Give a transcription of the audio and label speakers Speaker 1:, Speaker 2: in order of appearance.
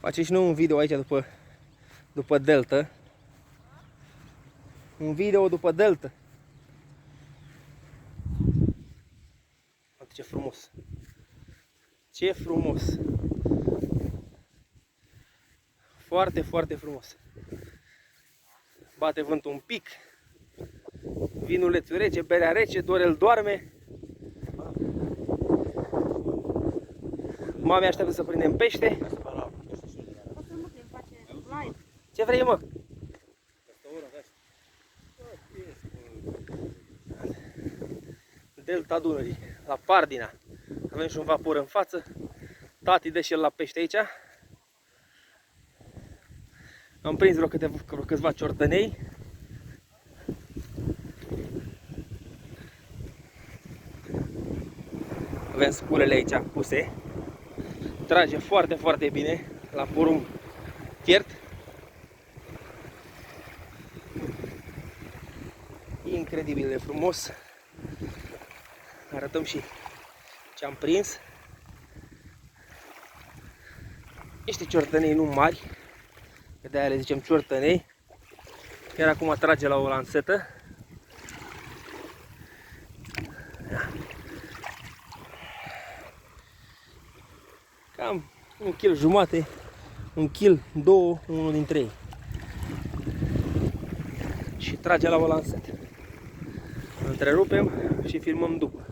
Speaker 1: Facem și noi un video aici după delta. Un video după delta. Uite ce frumos. Ce frumos. Foarte, foarte frumos. Bate vântul un pic. Vinulețul rece, berea rece, Dorel doarme. Mami așteaptă să prindem pește. Ce vrei, mă? Delta Dunării, la Pardina. Avem și un vapor în față. Tati dă și el la pește aici. Am prins vreo câțiva ciortănei. Avem sculele aici puse. Trage foarte, foarte bine la porumb fiert. Incredibil de frumos. Arătăm și ce am prins. Niște ciortănei nu mari, că de-aia le zicem ciortănei. Iar acum trage la o lansetă. Cam 1,5 kg, 1 kg, 2, unul dintre ei. Și trage la o lansetă. Întrerupem și filmăm după.